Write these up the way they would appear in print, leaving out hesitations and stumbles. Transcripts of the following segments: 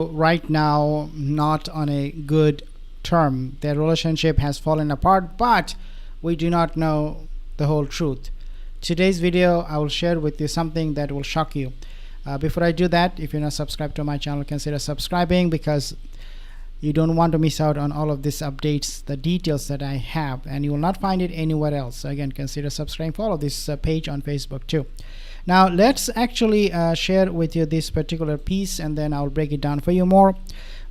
right now not on a good term. Their relationship has fallen apart, but we do not know the whole truth. Today's video, I will share with you something that will shock you. Before I do that, if you're not subscribed to my channel, consider subscribing because you don't want to miss out on all of these updates, the details that I have, and you will not find it anywhere else. So again, consider subscribing. Follow this page on Facebook too. Now let's actually share with you this particular piece, and then I'll break it down for you more.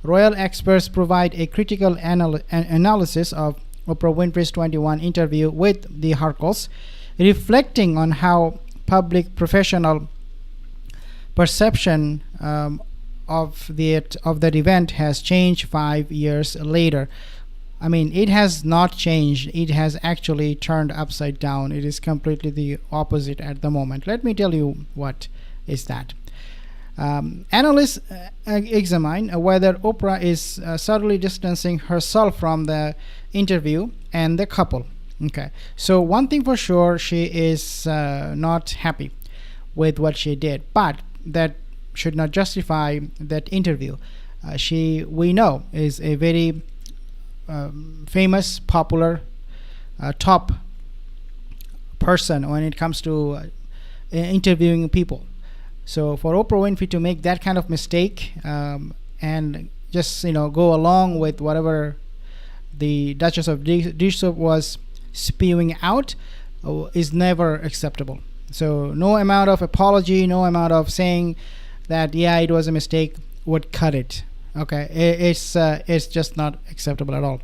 Royal experts provide a critical analysis of Oprah Winfrey's 21 interview with the Harkles, reflecting on how public professional perception of that event has changed 5 years later. I mean, it has not changed. It has actually turned upside down. It is completely the opposite at the moment. Let me tell you what is that. Analysts examine whether Oprah is subtly distancing herself from the interview and the couple. Okay, so one thing for sure, she is not happy with what she did, but that should not justify that interview. We know, is a very famous, popular, top person when it comes to interviewing people. So for Oprah Winfrey to make that kind of mistake and just go along with whatever the Duchess of Dishsoap was spewing out is never acceptable. So no amount of apology, no amount of saying that yeah, it was a mistake would cut it. Okay, it's just not acceptable at all.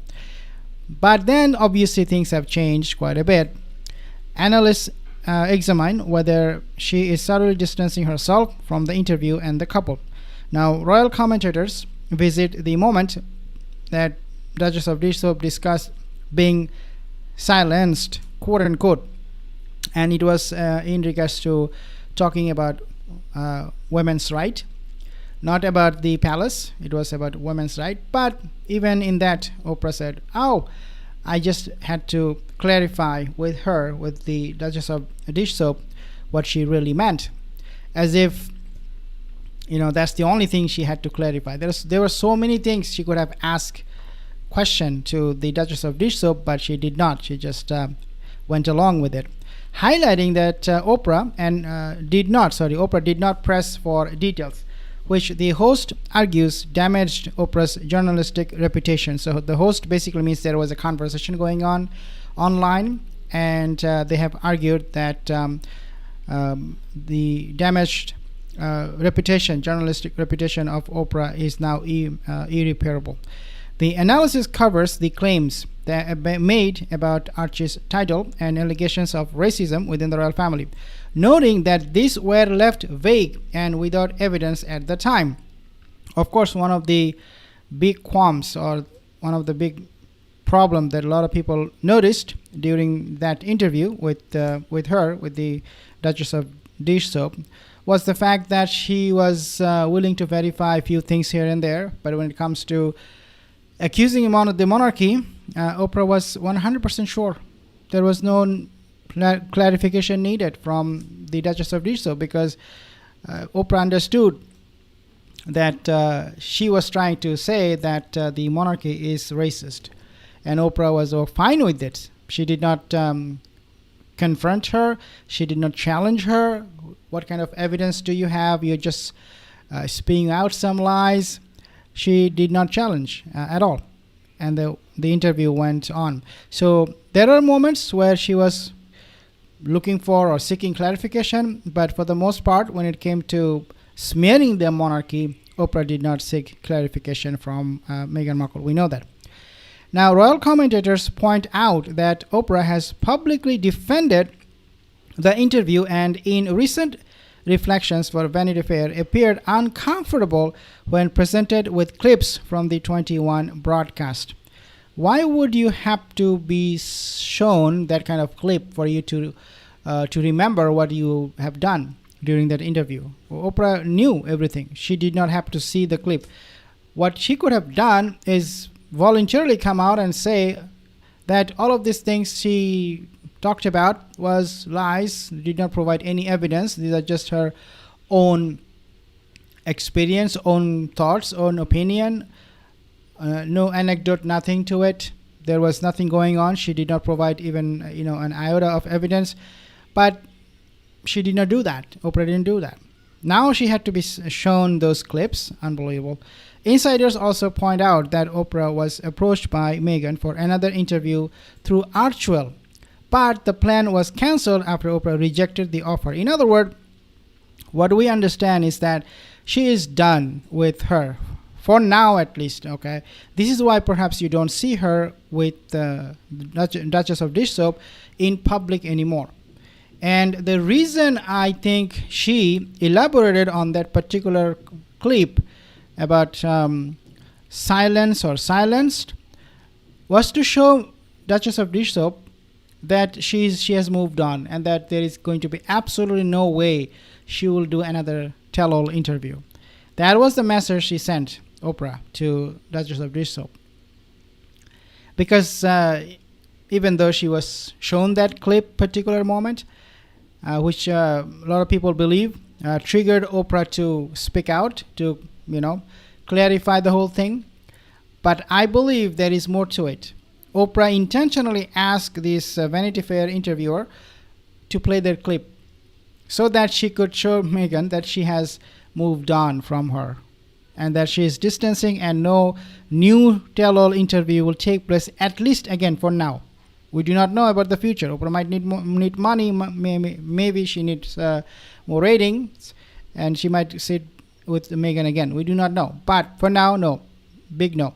But then obviously things have changed quite a bit. Analysts examine whether she is subtly distancing herself from the interview and the couple. Now, royal commentators visit the moment that Duchess of Dishsoap discussed being silenced, quote unquote, and it was in regards to talking about women's right, not about the palace. It was about women's right. But even in that, Oprah said, oh, I just had to clarify with the Duchess of Dishsoap, what she really meant, as if that's the only thing she had to clarify. There were so many things she could have asked question to the Duchess of Dishsoap, but she did not. She just went along with it, highlighting that Oprah did not press for details, which the host argues damaged Oprah's journalistic reputation. So the host basically means there was a conversation going on online, and they have argued that the damaged journalistic reputation of Oprah is now irreparable. The analysis covers the claims that have been made about Archie's title and allegations of racism within the royal family, noting that these were left vague and without evidence at the time. Of course, one of the big qualms, or one of the big problems that a lot of people noticed during that interview with the Duchess of Dishsoap, was the fact that she was willing to verify a few things here and there, but when it comes to accusing him of the monarchy, Oprah was 100% sure. There was no clarification needed from the Duchess of Dishsoap, because Oprah understood that she was trying to say that the monarchy is racist, and Oprah was fine with it. She did not confront her. She did not challenge her. What kind of evidence do you have? You're just spewing out some lies. She did not challenge at all, and the interview went on. So there are moments where she was looking for or seeking clarification, but for the most part, when it came to smearing the monarchy, Oprah did not seek clarification from Meghan Markle. We know that. Now, royal commentators point out that Oprah has publicly defended the interview, and in recent reflections for Vanity Fair, appeared uncomfortable when presented with clips from the 21 broadcast. Why would you have to be shown that kind of clip for you to remember what you have done during that interview? Oprah knew everything. She did not have to see the clip. What she could have done is voluntarily come out and say that all of these things she talked about was lies, did not provide any evidence. These are just her own experience, own thoughts, own opinion. No anecdote, nothing to it. There was nothing going on. She did not provide even an iota of evidence, but she did not do that. Oprah didn't do that. Now she had to be shown those clips. Unbelievable. Insiders also point out that Oprah was approached by Meghan for another interview through Archwell, but the plan was cancelled after Oprah rejected the offer. In other words, what we understand is that she is done with her, for now at least. Okay, this is why perhaps you don't see her with the Duchess of Dish Soap in public anymore. And the reason I think she elaborated on that particular clip about silence or silenced was to show Duchess of Dish Soap that she has moved on, and that there is going to be absolutely no way she will do another tell-all interview. That was the message she sent, Oprah, to Duchess of Dish Soap. Because even though she was shown that clip, particular moment, which a lot of people believe triggered Oprah to speak out, to clarify the whole thing, but I believe there is more to it. Oprah intentionally asked this Vanity Fair interviewer to play their clip so that she could show Meghan that she has moved on from her and that she is distancing, and no new tell-all interview will take place, at least again for now. We do not know about the future. Oprah might need money. Maybe she needs more ratings, and she might sit with Meghan again. We do not know. But for now, no. Big no.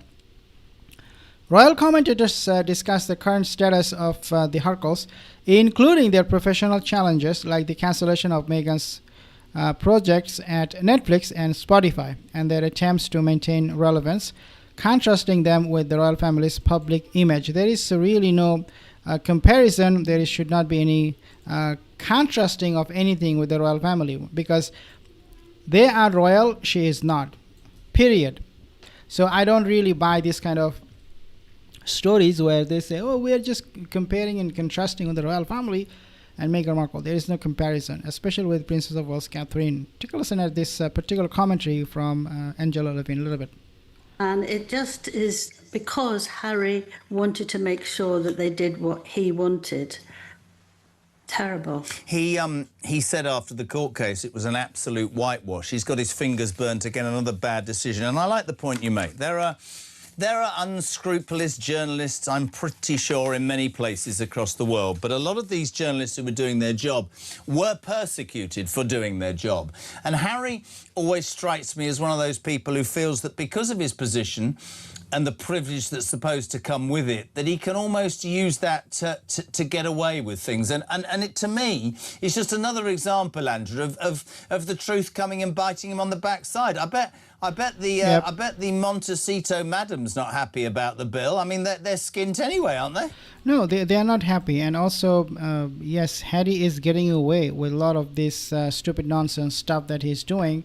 Royal commentators discuss the current status of the Harkles, including their professional challenges like the cancellation of Meghan's projects at Netflix and Spotify, and their attempts to maintain relevance, contrasting them with the royal family's public image. There is really no comparison. There should not be any contrasting of anything with the royal family, because they are royal, she is not. Period. So I don't really buy this kind of stories where they say, oh, we are just comparing and contrasting with the royal family and Meghan Markle. There is no comparison, especially with Princess of Wales Catherine. Take a listen at this particular commentary from Angela Levin a little bit. And it just is because Harry wanted to make sure that they did what he wanted. Terrible. He said after the court case it was an absolute whitewash. He's got his fingers burnt again, another bad decision. And I like the point you make. There are unscrupulous journalists, I'm pretty sure, in many places across the world. But a lot of these journalists who were doing their job were persecuted for doing their job. And Harry always strikes me as one of those people who feels that because of his position and the privilege that's supposed to come with it, that he can almost use that to get away with things. And it, to me, is just another example, Andrew, of the truth coming and biting him on the backside. I bet the Montecito madam's not happy about the bill. I mean, they're skint anyway, aren't they? No, they are not happy. And also, yes, Harry is getting away with a lot of this stupid nonsense stuff that he's doing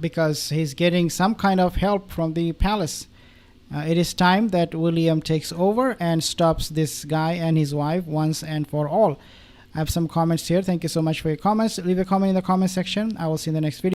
because he's getting some kind of help from the palace. It is time that William takes over and stops this guy and his wife once and for all. I have some comments here. Thank you so much for your comments. Leave a comment in the comment section. I will see you in the next video.